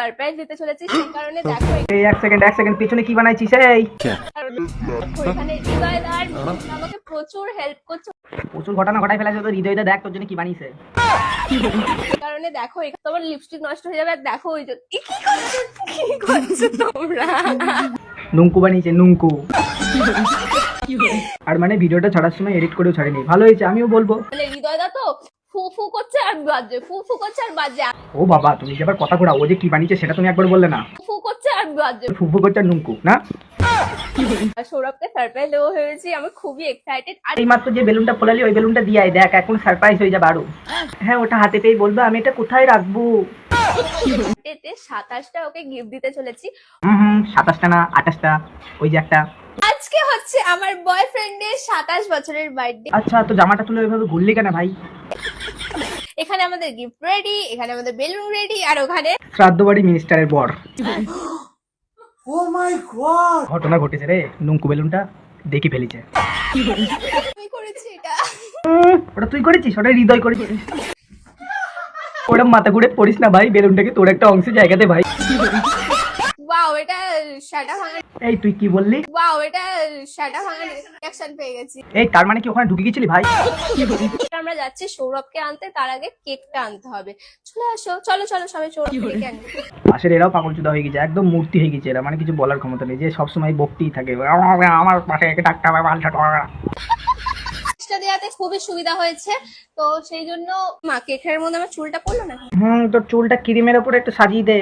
Surprise দিতে চলেছি, সেই কারণে দেখো এই এক সেকেন্ড পিছনে কি বানাইছিস? এই এখানে হৃদয়দার আমাকে প্রচুর হেল্প করছে, প্রচুর ঘটনা ঘটাই ফেলেছে তো। হৃদয়টা দেখ তোর জন্য কি বানিয়েছে। সেই কারণে দেখো এখানে তোমার লিপস্টিক নষ্ট হয়ে যাবে। আর দেখো ওই যে কি করছো তোমরা, নুঙ্কু বানিয়েছে, নুঙ্কু। আর মানে ভিডিওটা ছাড়ার সময় এডিট করেও ছাড়েনি, ভালো হয়েছে আমিও বলবো। মানে হৃদয়দা তো ফু ফু করছে আর বাজে, ফু ফু করছে আর বাজে, ও বাবা, তুমি যে আবার কথা ঘোরাও। ও যে কি বানিয়েছে সেটা তুমি একবার বললে না। ফু করছে আর বাজে। ফুফু করছে নুঙ্কু না। আর সৌরভকে সারপ্রাইজ দেবো ভেবেছি, আমি খুবই এক্সাইটেড। আর এই মাত্র যে বেলুনটা ফোলালি ওই বেলুনটা দিয়ে আয়, দেখ এখন সারপ্রাইজ হয়ে যাবে আরো। হ্যাঁ, ওটা হাতে পেয়ে বলবে আমি এটা কোথায় রাখবো। এতে 27টা ওকে গিফট দিতে চলেছি। 27টা না 28টা, ওই যে একটা। আজকে হচ্ছে আমার বয়ফ্রেন্ডের 27 বছরের বার্থডে। আচ্ছা, তো জামাটা তুলে ওইভাবে ঘুরলি কেন ভাই? এখানে আমাদের গিফট রেডি, এখানে আমাদের বেলুন রেডি, আর ওখানে শ্রাদ্ধ বাড়ি মিনিস্টারের বর। ও মাই গড, ঘটনা ঘটেছে রে। নুঙ্কু বেলুনটা দেখি ফেলেছে। আমি করেছি এটা। ওটা তুই করেছিস? ওটা হৃদয় করেছিস। ওটা মাথা ঘুরে পড়িস না ভাই, বেলুনটাকে তোর একটা অংশে জায়গাতে ভাই। ওয়াও, এটা শাটা ভাঙা। এই তুই কি বললি? ওয়াও, এটা শাটা ভাঙা রিঅ্যাকশন পেয়ে গেছি। এই তার মানে কি ওখানে ঢুকে গেছিলি ভাই? আমরা যাচ্ছি সৌরভকে আনতে, তার আগে কেকটা আনতে হবে। চলে আসো, চলো চলো সবাই সৌরভকে ডেকে আনবো। পাশের এরাও পাগলচুদা হয়ে গেছে, একদম মূর্তি হয়ে গেছে এরা, মানে কিছু বলার ক্ষমতা নেই, যে সবসময় বকতেই থাকে আমার পাশে একে ডাকতে হবে পাল্টা। কেকটা দেওয়াতে খুবই সুবিধা হয়েছে, তো সেই জন্য মা কেকের মধ্যে আমার চুলটা পড়লো না। তোর চুলটা ক্রিমের উপরে একটু সাজিয়ে দে।